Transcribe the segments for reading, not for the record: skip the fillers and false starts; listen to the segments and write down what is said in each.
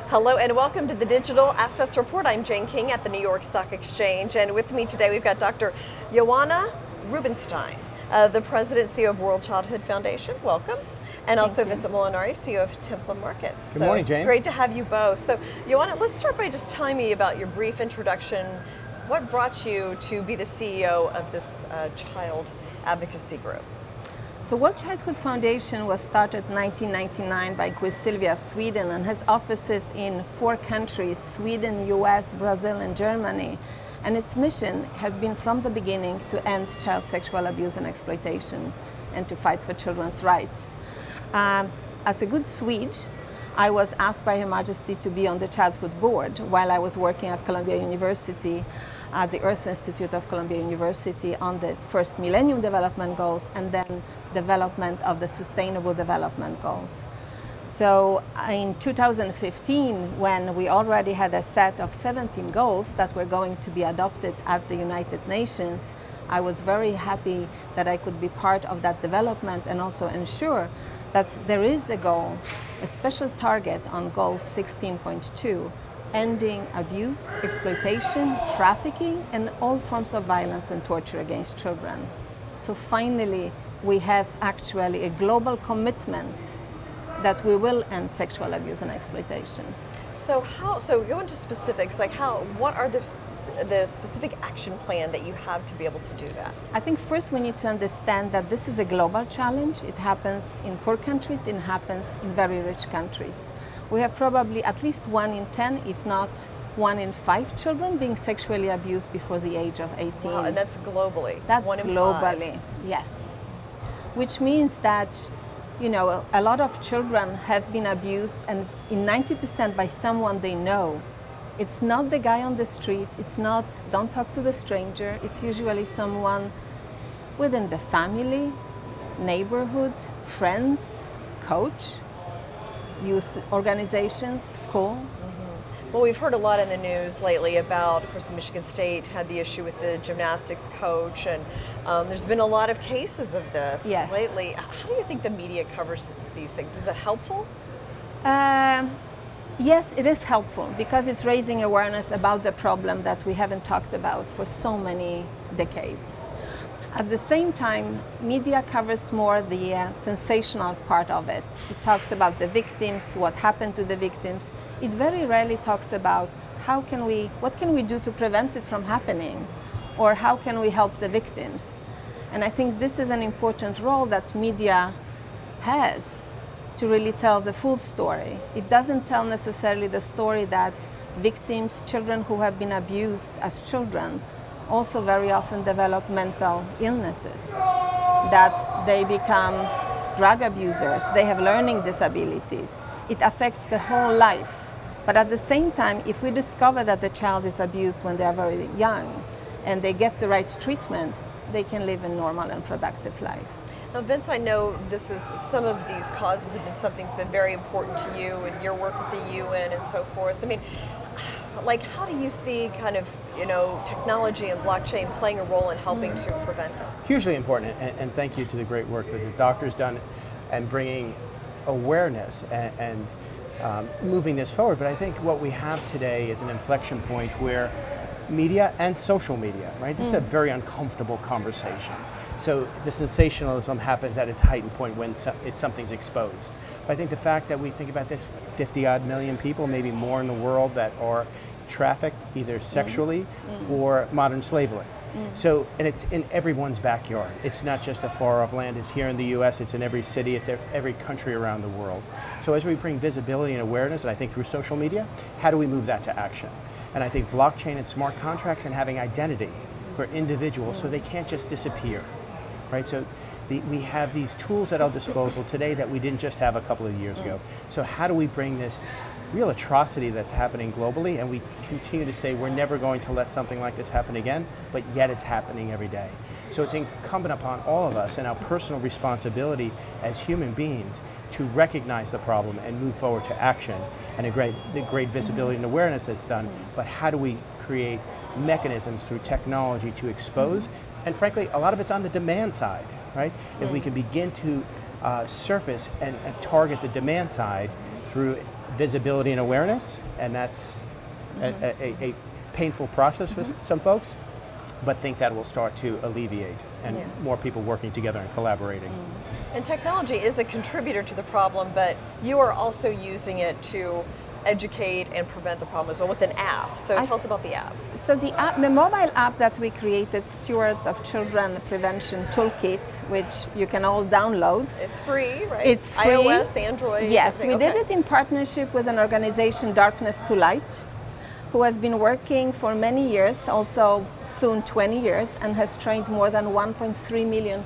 Hello and welcome to the Digital Assets Report. I'm Jane King at the New York Stock Exchange, and with me today we've got Dr. Joanna Rubinstein, the President and CEO of World Childhood Foundation. Welcome. And also Vincent Molinari, CEO of Templum Markets. Good morning, Jane. Great to have you both. So, Joanna, let's start by just telling me about your brief introduction. What brought you to be the CEO of this child advocacy group? So World Childhood Foundation was started in 1999 by Silvia of Sweden and has offices in 4 countries, Sweden, US, Brazil, and Germany. And its mission has been from the beginning to end child sexual abuse and exploitation and to fight for children's rights. As a good Swede, I was asked by Her Majesty to be on the Childhood Board while I was working at Columbia University, the Earth Institute of Columbia University, on the first Millennium Development Goals and then development of the Sustainable Development Goals. So in 2015, when we already had a set of 17 goals that were going to be adopted at the United Nations, I was very happy that I could be part of that development and also ensure that there is a goal, a special target on goal 16.2, ending abuse, exploitation, trafficking, and all forms of violence and torture against children. So finally, we have actually a global commitment that we will end sexual abuse and exploitation. So go into specifics, like what are the specific action plan that you have to be able to do that? I think first we need to understand that this is a global challenge. It happens in poor countries, it happens in very rich countries. We have probably at least 1 in 10, if not 1 in 5 children being sexually abused before the age of 18. Wow, and that's globally? That's 1 in globally, 5. yes. Which means that, you know, a lot of children have been abused, and in 90% by someone they know. It's not the guy on the street, it's not, don't talk to the stranger, it's usually someone within the family, neighborhood, friends, coach, youth organizations, school. Mm-hmm. Well, we've heard a lot in the news lately about, of course, Michigan State had the issue with the gymnastics coach, and there's been a lot of cases of this lately. How do you think the media covers these things? Is it helpful? Yes, it is helpful because it's raising awareness about the problem that we haven't talked about for so many decades. At the same time, media covers more the sensational part of it. It talks about the victims, what happened to the victims. It very rarely talks about what can we do to prevent it from happening, or how can we help the victims. And I think this is an important role that media has, to really tell the full story. It doesn't tell necessarily the story that victims, children who have been abused as children, also very often develop mental illnesses, that they become drug abusers, they have learning disabilities. It affects the whole life. But at the same time, if we discover that the child is abused when they are very young and they get the right treatment, they can live a normal and productive life. Now, Vince, I know some of these causes have been something that's been very important to you and your work with the UN and so forth. I mean, like, how do you see kind of, you know, technology and blockchain playing a role in helping to prevent this? Hugely important, and thank you to the great work that the doctor's done and bringing awareness and moving this forward. But I think what we have today is an inflection point where media and social media, right? This is a very uncomfortable conversation. So the sensationalism happens at its heightened point when something's exposed. But I think the fact that we think about this, 50-odd million people, maybe more in the world, that are trafficked either sexually or modern slavery. So, and it's in everyone's backyard. It's not just a far-off land. It's here in the US, it's in every city, it's every country around the world. So as we bring visibility and awareness, and I think through social media, how do we move that to action? And I think blockchain and smart contracts and having identity for individuals so they can't just disappear, right? So we have these tools at our disposal today that we didn't just have a couple of years ago. So how do we bring this real atrocity that's happening globally, and we continue to say we're never going to let something like this happen again, but yet it's happening every day. So it's incumbent upon all of us and our personal responsibility as human beings to recognize the problem and move forward to action, and the great visibility and awareness that's done, but how do we create mechanisms through technology to expose And frankly, a lot of it's on the demand side, right? If we can begin to surface and target the demand side through visibility and awareness, and that's a painful process for some folks, but think that will start to alleviate and more people working together and collaborating. And technology is a contributor to the problem, but you are also using it to educate and prevent the problem as well with an app. So tell us about the app. So the mobile app that we created, Stewards of Children Prevention Toolkit, which you can all download. It's free, right? It's free. iOS, Android. Yes, everything. we did it in partnership with an organization, Darkness to Light, who has been working for many years, also soon 20 years, and has trained more than 1.3 million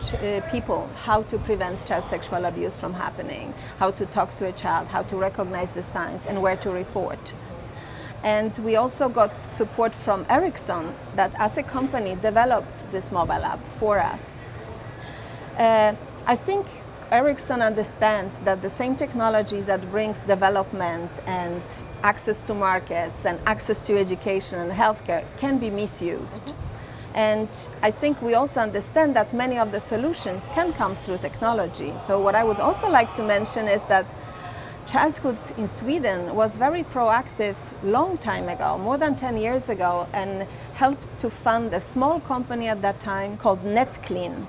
people how to prevent child sexual abuse from happening, how to talk to a child, how to recognize the signs, and where to report. And we also got support from Ericsson, that as a company developed this mobile app for us. I think Ericsson understands that the same technology that brings development and access to markets and access to education and healthcare can be misused. And I think we also understand that many of the solutions can come through technology. So what I would also like to mention is that Childhood in Sweden was very proactive long time ago, more than 10 years ago, and helped to fund a small company at that time called NetClean.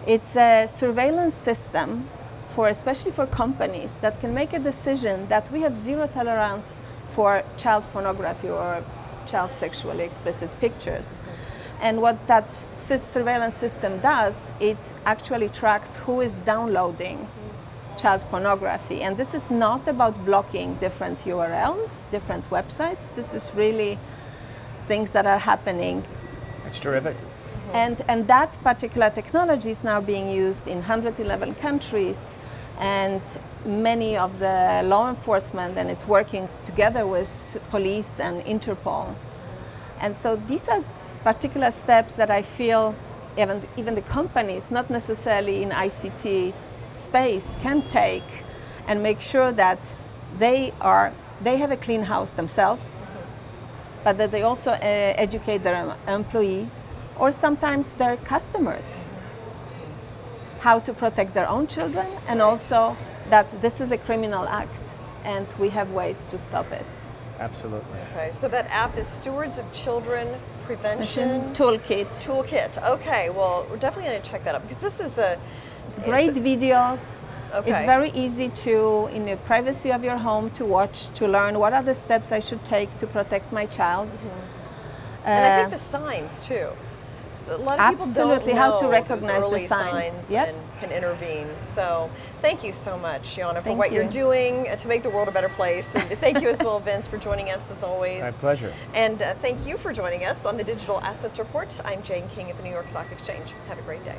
It's a surveillance system especially for companies that can make a decision that we have zero tolerance for child pornography or child sexually explicit pictures. And what that surveillance system does, it actually tracks who is downloading child pornography. And this is not about blocking different URLs, different websites. This is really things that are happening. That's terrific. And that particular technology is now being used in 111 countries, and many of the law enforcement, and it's working together with police and Interpol. And so these are particular steps that I feel even the companies, not necessarily in ICT space, can take and make sure that they have a clean house themselves, but that they also educate their employees or sometimes their customers how to protect their own children, and also that this is a criminal act and we have ways to stop it. Absolutely. Okay, so that app is Stewards of Children Prevention Toolkit. Okay, well, we're definitely going to check that out because this is It's great videos. Okay. It's very easy to, in the privacy of your home, to watch, to learn what are the steps I should take to protect my child. And I think the signs too. So a lot of people don't know how to recognize those early the signs. and can intervene. So thank you so much, Joanna, for Thank what you. you're doing to make the world a better place. And thank you as well, Vince, for joining us as always. My pleasure. And thank you for joining us on the Digital Assets Report. I'm Jane King at the New York Stock Exchange. Have a great day.